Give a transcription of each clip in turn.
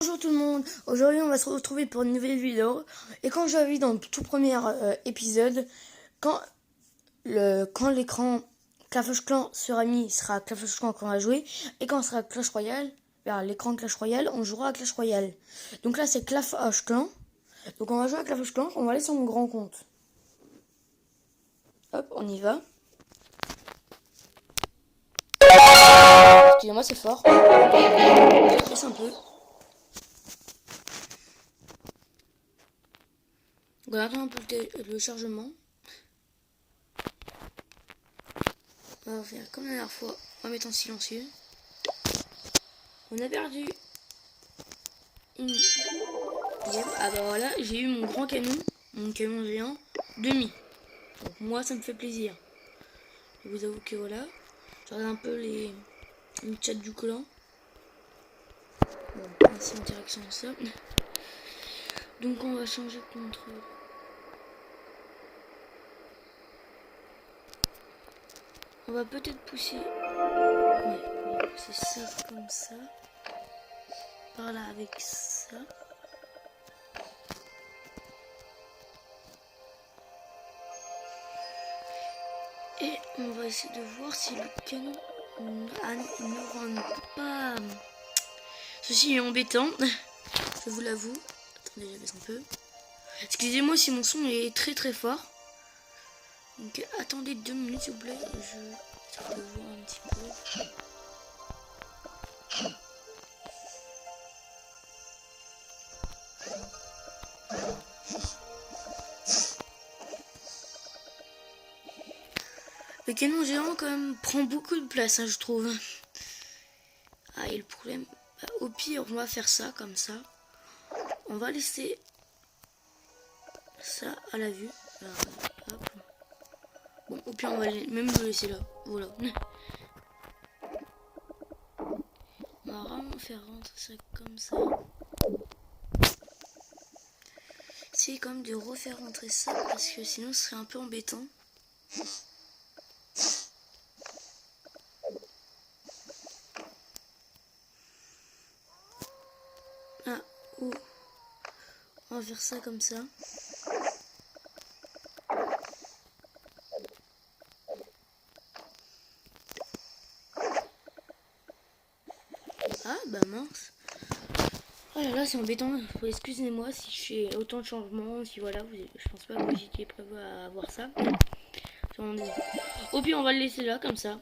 Bonjour tout le monde, aujourd'hui on va se retrouver pour une nouvelle vidéo. Et quand j'avais vu dans le tout premier épisode, quand l'écran Clash Clan sera mis, il sera Clash Clan qu'on va jouer. Et quand sera Clash Royale, vers l'écran Clash Royale, on jouera à Clash Royale. Donc là c'est Clash Clan, donc on va jouer à Clash Clan, on va aller sur mon grand compte. Hop, on y va. Excusez-moi, c'est fort. Je baisse un peu. On va attendre un peu le chargement. On va faire comme la dernière fois, on va mettre en silencieux. On a perdu une... Ah bah voilà, j'ai eu mon grand canon, mon canon géant, demi. Donc moi ça me fait plaisir. Je vous avoue que voilà, je regarde un peu les chats du clan. Bon, ainsi interaction ça. Donc on va changer contre... On va peut-être pousser... Ouais, on va pousser ça comme ça. Par là avec ça. Et on va essayer de voir si le canon ne rentre pas. Ceci est embêtant, je vous l'avoue. Attendez, je baisse un peu. Excusez-moi si mon son est très très fort. Donc attendez 2 minutes s'il vous plaît. Je essaie de voir un petit peu. Le canon géant quand même prend beaucoup de place, hein, je trouve. Ah, et le problème, bah, au pire on va faire ça comme ça. On va laisser ça à la vue. Alors, hop. Bon, au pire on va même le laisser là. Voilà. On va vraiment faire rentrer ça comme ça. C'est quand même de refaire rentrer ça parce que sinon ce serait un peu embêtant. Ah, oh. On va faire ça comme ça. Ah bah mince. Oh là là, c'est embêtant. Excusez-moi si je fais autant de changements. Si voilà, je pense pas que vous étiez prévu à voir ça. Au pire, on va le laisser là comme ça.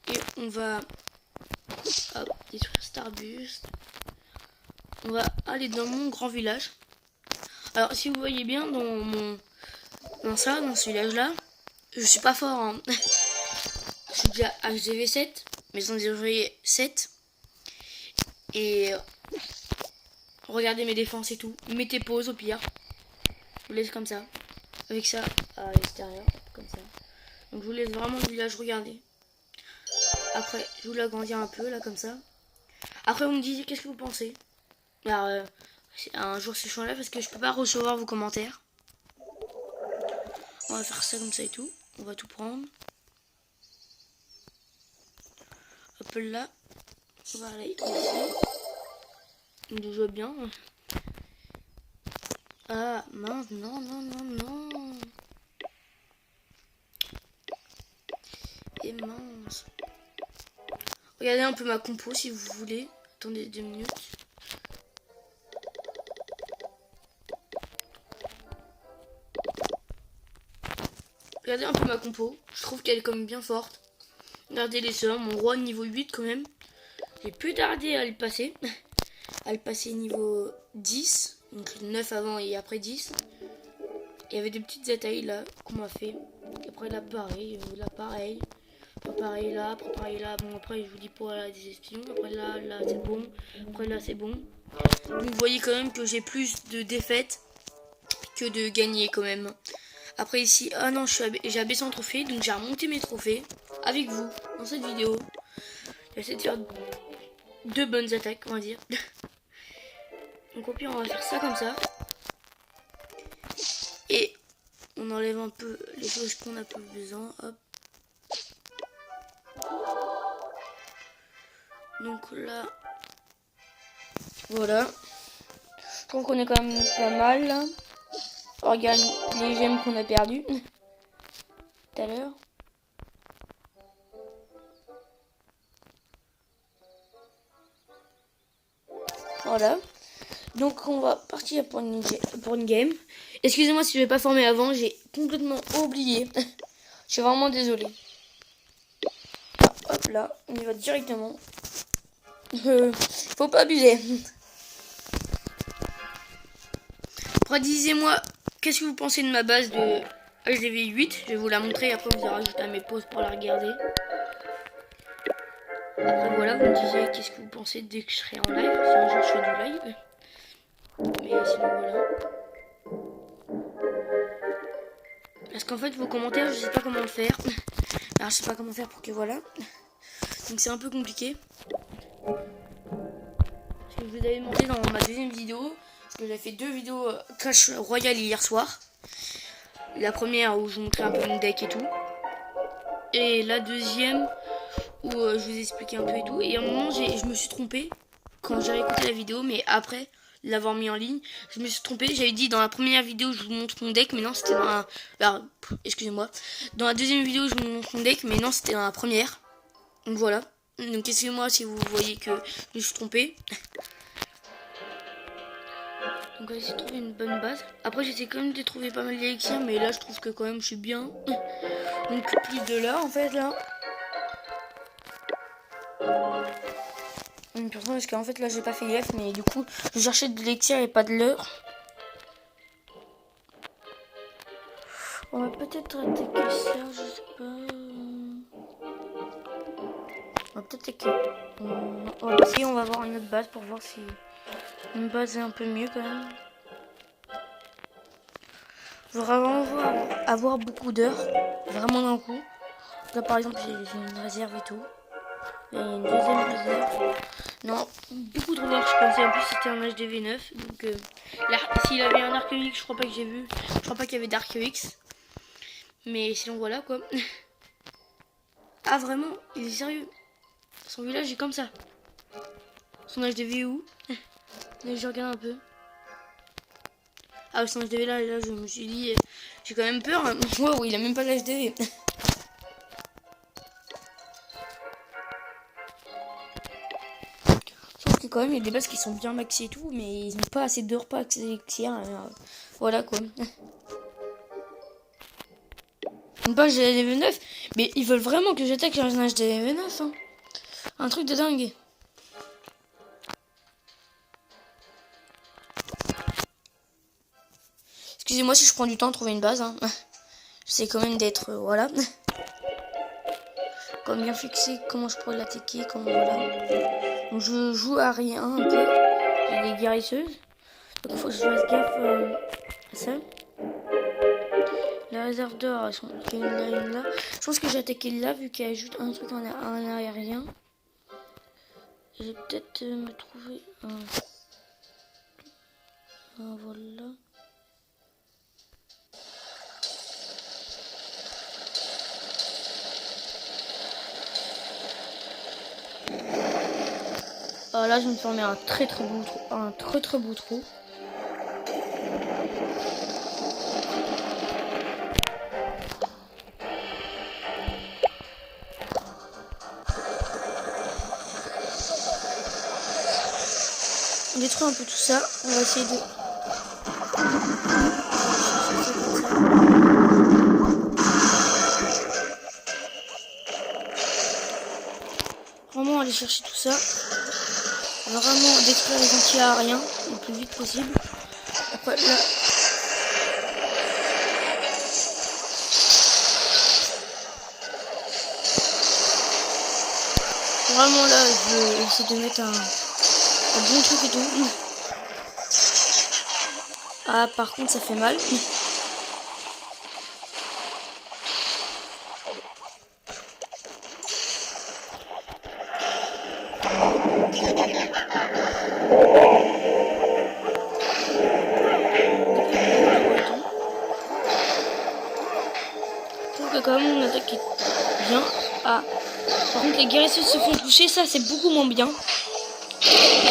Et on va détruire cet arbuste. On va aller dans mon grand village. Alors, si vous voyez bien dans ce village-là, je suis pas fort. Hein. Je suis déjà HDV 7, maison d'ouvrier 7. Et regardez mes défenses et tout. Mettez pause au pire. Je vous laisse comme ça. Avec ça à l'extérieur, comme ça. Donc je vous laisse vraiment le village regarder. Après, je vous l'agrandis un peu, là, comme ça. Après, vous me dites, qu'est-ce que vous pensez? Alors, un jour, c'est chiant là parce que je peux pas recevoir vos commentaires. On va faire ça comme ça et tout. On va tout prendre. Hop là. On va aller ici. On joue bien. Ah, mince, non, non, non, non. Et mince. Regardez un peu ma compo si vous voulez. Attendez 2 minutes. Regardez un peu ma compo. Je trouve qu'elle est quand même bien forte. Regardez les sœurs. Mon roi niveau 8 quand même. J'ai plus tardé à le passer. À le passer niveau 10. Donc 9 avant et après 10. Il y avait des petites attaques là qu'on m'a fait. Après là pareil. Là pareil. Après pareil là. Après pareil là. Bon après je vous dis pas là des espions. Après là c'est bon. Après là c'est bon. Vous voyez quand même que j'ai plus de défaites que de gagner quand même. Après ici, ah non, j'ai abaissé en trophée, donc j'ai remonté mes trophées avec vous dans cette vidéo. J'essaie de faire 2 bonnes attaques, on va dire. Donc au pire, on va faire ça comme ça. Et on enlève un peu les choses qu'on a plus besoin. Hop. Donc là, Voilà. Je trouve qu'on est quand même pas mal là. On regarde les gemmes qu'on a perdues tout à l'heure. Voilà. Donc on va partir pour une game. Excusez-moi si je ne vais pas former avant, j'ai complètement oublié. Je suis vraiment désolé. Hop là, on y va directement. Faut pas abuser. Disez-moi, qu'est-ce que vous pensez de ma base de HDV 8? Je vais vous la montrer, après vous allez rajouter à mes pauses pour la regarder. Après voilà, vous me disiez qu'est-ce que vous pensez dès que je serai en live, si un jour je fais du live. Mais sinon voilà. Parce qu'en fait vos commentaires, je sais pas comment le faire. Alors je sais pas comment faire pour que voilà. Donc c'est un peu compliqué. Je vous avais montré dans ma deuxième vidéo. Parce que j'ai fait 2 vidéos Clash Royale hier soir. La première où je vous montrais un peu mon deck et tout. Et la deuxième où je vous expliquais un peu et tout. Et à un moment je me suis trompé quand j'ai écouté la vidéo. Mais après l'avoir mis en ligne, je me suis trompé. J'avais dit dans la première vidéo je vous montre mon deck. Mais non, c'était dans la... Alors, excusez-moi. Dans la deuxième vidéo je vous montre mon deck. Mais non, c'était dans la première. Donc voilà. Donc excusez-moi si vous voyez que je me suis trompé. Donc on va essayer de trouver une bonne base. Après j'essaie quand même de trouver pas mal d'élixirs. Mais là je trouve que quand même je suis bien. Donc plus de là en fait là. Parce qu'en fait là j'ai pas fait gaffe. Mais du coup je cherchais de l'élixir et pas de l'heure. On va peut-être attaquer ça, je sais pas. On va peut-être attaquer. On va essayer, on va voir une autre base pour voir si une base est un peu mieux quand même. Je voudrais vraiment avoir beaucoup d'heures, vraiment d'un coup. Là par exemple j'ai une réserve et tout. Là il y a une deuxième réserve. Non, beaucoup trop d'heures je pensais. En plus c'était un HDV 9. Donc là, s'il avait un Arc X, je crois pas que j'ai vu. Je crois pas qu'il y avait d'Arc X. Mais sinon voilà quoi. Ah vraiment, il est sérieux. Son village est comme ça. Son HDV où? Je regarde un peu. Ah son HDV là je me suis dit, j'ai quand même peur. Wow, il a même pas l'HDV. Sauf que quand même il y a des bases qui sont bien maxées et tout, mais ils n'ont pas assez d'heures, pas assez d'élixir. Voilà quoi. Une page HDV 9, mais ils veulent vraiment que j'attaque un HDV 9. Hein. Un truc de dingue. Excusez-moi si je prends du temps à trouver une base. Hein. J'essaie quand même d'être... voilà. Comme bien fixé, comment je pourrais l'attaquer, comment voilà. Donc je joue à rien un peu. J'ai des guérisseuses. Donc il faut que je fasse gaffe à ça. La réserve d'or, elles sont... il y a une là, une là. Je pense que j'ai attaqué là vu qu'elle ajoute un truc en aérien. Je vais peut-être me trouver un... voilà. Ah, là je me suis formé un très beau trou. Un très beau trou. On détruit un peu tout ça. On va essayer de... Vraiment aller chercher tout ça. Vraiment détruire les anti-aériens le plus vite possible. Après là... Vraiment là je vais essayer de mettre un bon truc et tout. Ah par contre ça fait mal. Je trouve que quand même mon attaque est bien. Ah par contre les guérisseuses se font toucher, ça c'est beaucoup moins bien.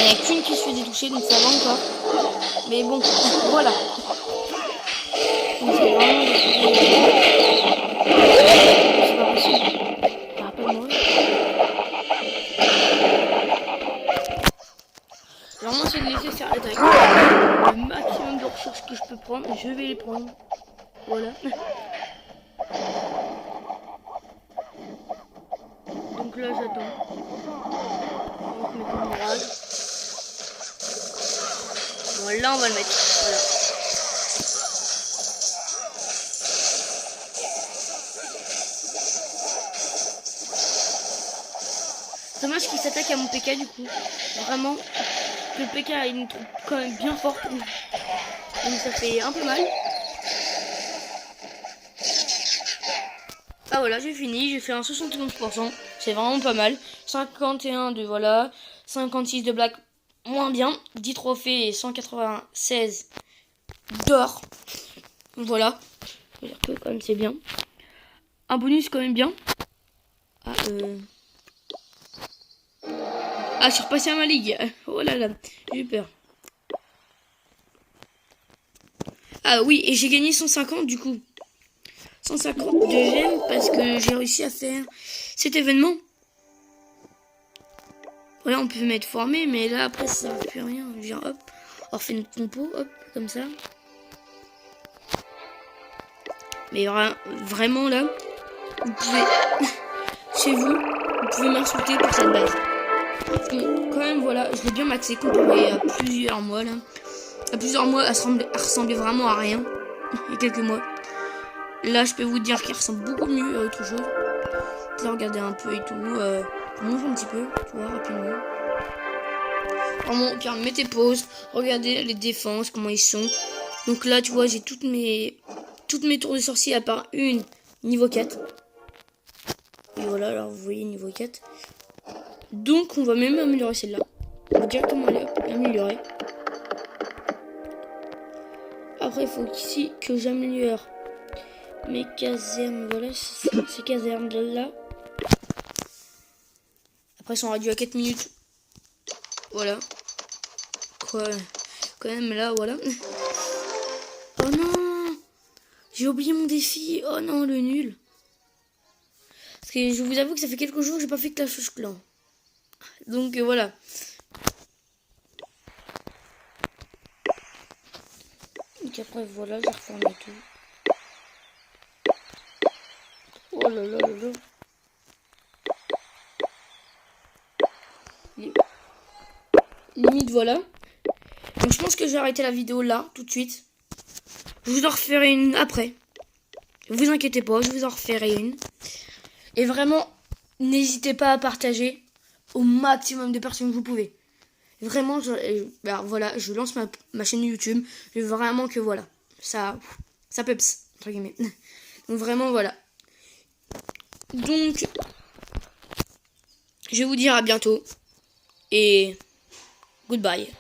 n'y a qu'une qui se fait détoucher, donc ça va encore. Mais bon, voilà. Donc c'est vraiment... C'est pas possible. Il va pas mourir. Vraiment, c'est de laisser faire l'attaque. Le maximum de ressources que je peux prendre, je vais les prendre. Voilà. Donc là, j'attends. Donc, mes camarades. Bon, là, on va le mettre. Voilà. Dommage qu'il s'attaque à mon PK du coup. Vraiment, le PK a une troupe quand même bien forte. Donc ça fait un peu mal. Ah voilà, j'ai fini, j'ai fait un 71%. C'est vraiment pas mal. 51 de voilà, 56 de black, moins bien. 10 trophées et 196 d'or. Voilà. Je veux dire que quand même c'est bien. Un bonus quand même bien. Ah, je suis repassé à ma ligue. Oh là là, j'ai eu peur. Ah oui, et j'ai gagné 150 du coup. 150 de gemmes parce que j'ai réussi à faire cet événement. Voilà, on peut mettre formé, mais là après ça ne fait rien. Je viens, hop, on refait notre compo, hop, comme ça. Mais vraiment là, vous pouvez, chez vous, vous pouvez m'insulter pour cette base. Donc, quand même, voilà, je l'ai bien maxé comparé à plusieurs mois là. À plusieurs mois, elle ressemblait vraiment à rien. Il y a quelques mois. Là, je peux vous dire qu'elle ressemble beaucoup mieux à autre chose. Là, regardez un peu et tout. Montre un petit peu, tu vois, rapidement. Vraiment, regarde, mettez pause. Regardez les défenses, comment ils sont. Donc là, tu vois, j'ai toutes mes tours de sorcier à part une niveau 4. Et voilà, alors vous voyez niveau 4. Donc, on va même améliorer celle-là. On va directement l'améliorer. Après, il faut ici que j'améliore mes casernes. Voilà, ces casernes là. Après, elles sont réduites à 4 minutes. Voilà. Quoi, quand même, là, voilà. Oh non! J'ai oublié mon défi. Oh non, le nul. Parce que je vous avoue que ça fait quelques jours que j'ai pas fait Clash of Clans. Donc, voilà. Donc après, voilà, j'ai reformé tout. Oh là là là là. Limite, voilà. Donc je pense que je vais arrêter la vidéo là, tout de suite. Je vous en referai une après. Ne vous inquiétez pas, je vous en referai une. Et vraiment, n'hésitez pas à partager au maximum de personnes que vous pouvez. Vraiment, voilà, je lance ma chaîne YouTube. Je veux vraiment que voilà, ça peps, entre guillemets. Donc vraiment, voilà. Donc, je vais vous dire à bientôt. Et goodbye.